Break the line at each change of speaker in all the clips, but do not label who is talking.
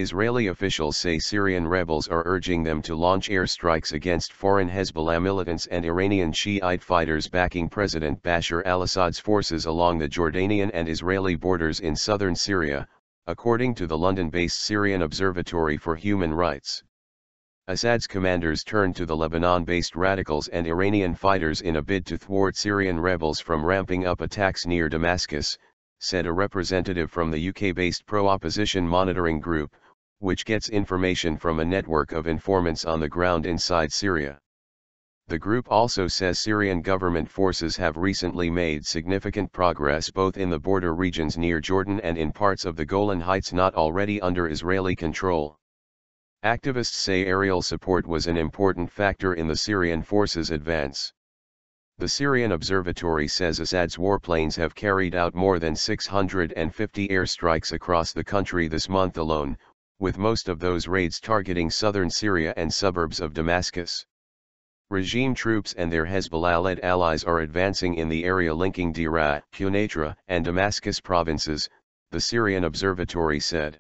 Israeli officials say Syrian rebels are urging them to launch airstrikes against foreign Hezbollah militants and Iranian Shi'ite fighters backing President Bashar al-Assad's forces along the Jordanian and Israeli borders in southern Syria, according to the London-based Syrian Observatory for Human Rights. Assad's commanders turned to the Lebanon-based radicals and Iranian fighters in a bid to thwart Syrian rebels from ramping up attacks near Damascus, said a representative from the UK-based pro-opposition monitoring group, which gets information from a network of informants on the ground inside Syria. The group also says Syrian government forces have recently made significant progress both in the border regions near Jordan and in parts of the Golan Heights not already under Israeli control. Activists say aerial support was an important factor in the Syrian forces' advance. The Syrian Observatory says Assad's warplanes have carried out more than 650 airstrikes across the country this month alone, with most of those raids targeting southern Syria and suburbs of Damascus. Regime troops and their Hezbollah-led allies are advancing in the area linking Daraa, Quneitra, and Damascus provinces, the Syrian Observatory said.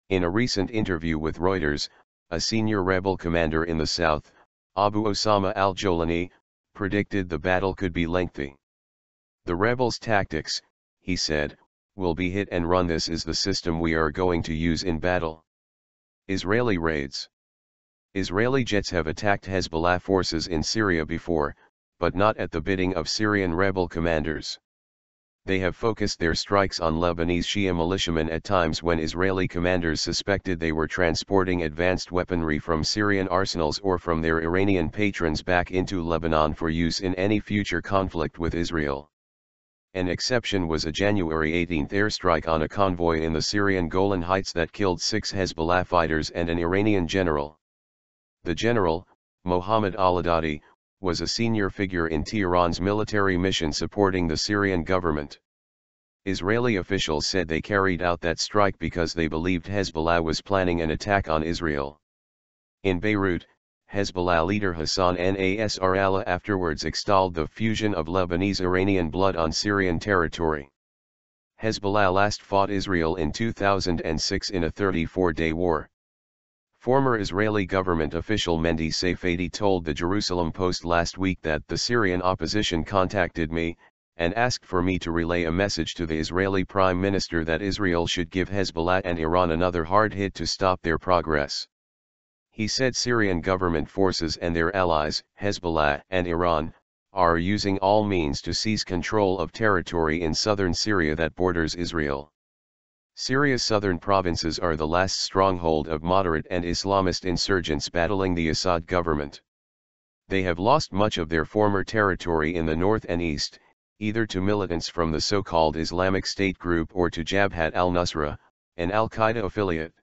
In a recent interview with Reuters, a senior rebel commander in the south, Abu Osama al-Jolani, predicted the battle could be lengthy. The rebels' tactics, he said, will be hit and run. This is the system we are going to use in battle. Israeli raids. Israeli jets have attacked Hezbollah forces in Syria before, but not at the bidding of Syrian rebel commanders. They have focused their strikes on Lebanese Shia militiamen at times when Israeli commanders suspected they were transporting advanced weaponry from Syrian arsenals or from their Iranian patrons back into Lebanon for use in any future conflict with Israel. An exception was a January 18 airstrike on a convoy in the Syrian Golan Heights that killed 6 Hezbollah fighters and an Iranian general. The general, Mohammed al-Adadi, was a senior figure in Tehran's military mission supporting the Syrian government. Israeli officials said they carried out that strike because they believed Hezbollah was planning an attack on Israel. In Beirut, Hezbollah leader Hassan Nasrallah afterwards extolled the fusion of Lebanese-Iranian blood on Syrian territory. Hezbollah last fought Israel in 2006 in a 34-day war. Former Israeli government official Mendy Safadi told the Jerusalem Post last week that the Syrian opposition contacted me, and asked for me to relay a message to the Israeli Prime Minister that Israel should give Hezbollah and Iran another hard hit to stop their progress. He said Syrian government forces and their allies, Hezbollah and Iran, are using all means to seize control of territory in southern Syria that borders Israel. Syria's southern provinces are the last stronghold of moderate and Islamist insurgents battling the Assad government. They have lost much of their former territory in the north and east, either to militants from the so-called Islamic State group or to Jabhat al-Nusra, an al-Qaeda affiliate.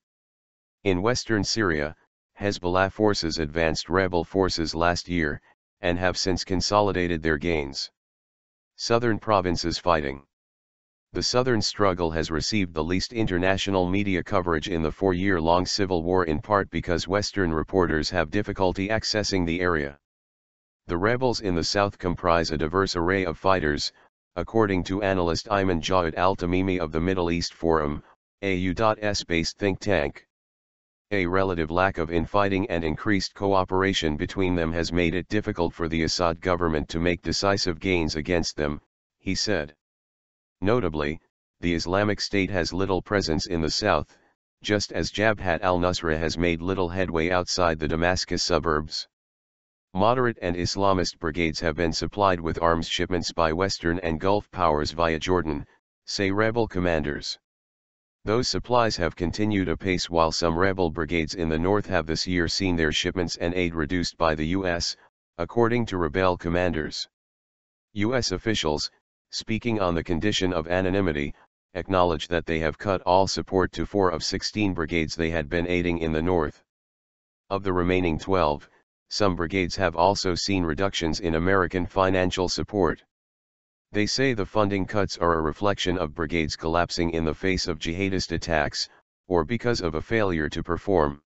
In western Syria, Hezbollah forces advanced rebel forces last year, and have since consolidated their gains. Southern provinces fighting. The southern struggle has received the least international media coverage in the 4-year-long civil war, in part because Western reporters have difficulty accessing the area. The rebels in the south comprise a diverse array of fighters, according to analyst Ayman Jawed al-Tamimi of the Middle East Forum, a U.S.-based think tank. A relative lack of infighting and increased cooperation between them has made it difficult for the Assad government to make decisive gains against them, he said. Notably, the Islamic State has little presence in the south, just as Jabhat al-Nusra has made little headway outside the Damascus suburbs. Moderate and Islamist brigades have been supplied with arms shipments by Western and Gulf powers via Jordan, say rebel commanders. Those supplies have continued apace while some rebel brigades in the north have this year seen their shipments and aid reduced by the U.S., according to rebel commanders. U.S. officials, speaking on the condition of anonymity, acknowledge that they have cut all support to 4 of 16 brigades they had been aiding in the north. Of the remaining 12, some brigades have also seen reductions in American financial support. They say the funding cuts are a reflection of brigades collapsing in the face of jihadist attacks, or because of a failure to perform.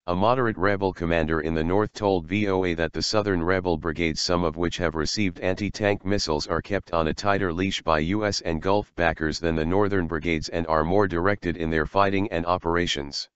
A moderate rebel commander in the north told VOA that the southern rebel brigades, some of which have received anti-tank missiles, are kept on a tighter leash by US and Gulf backers than the northern brigades and are more directed in their fighting and operations.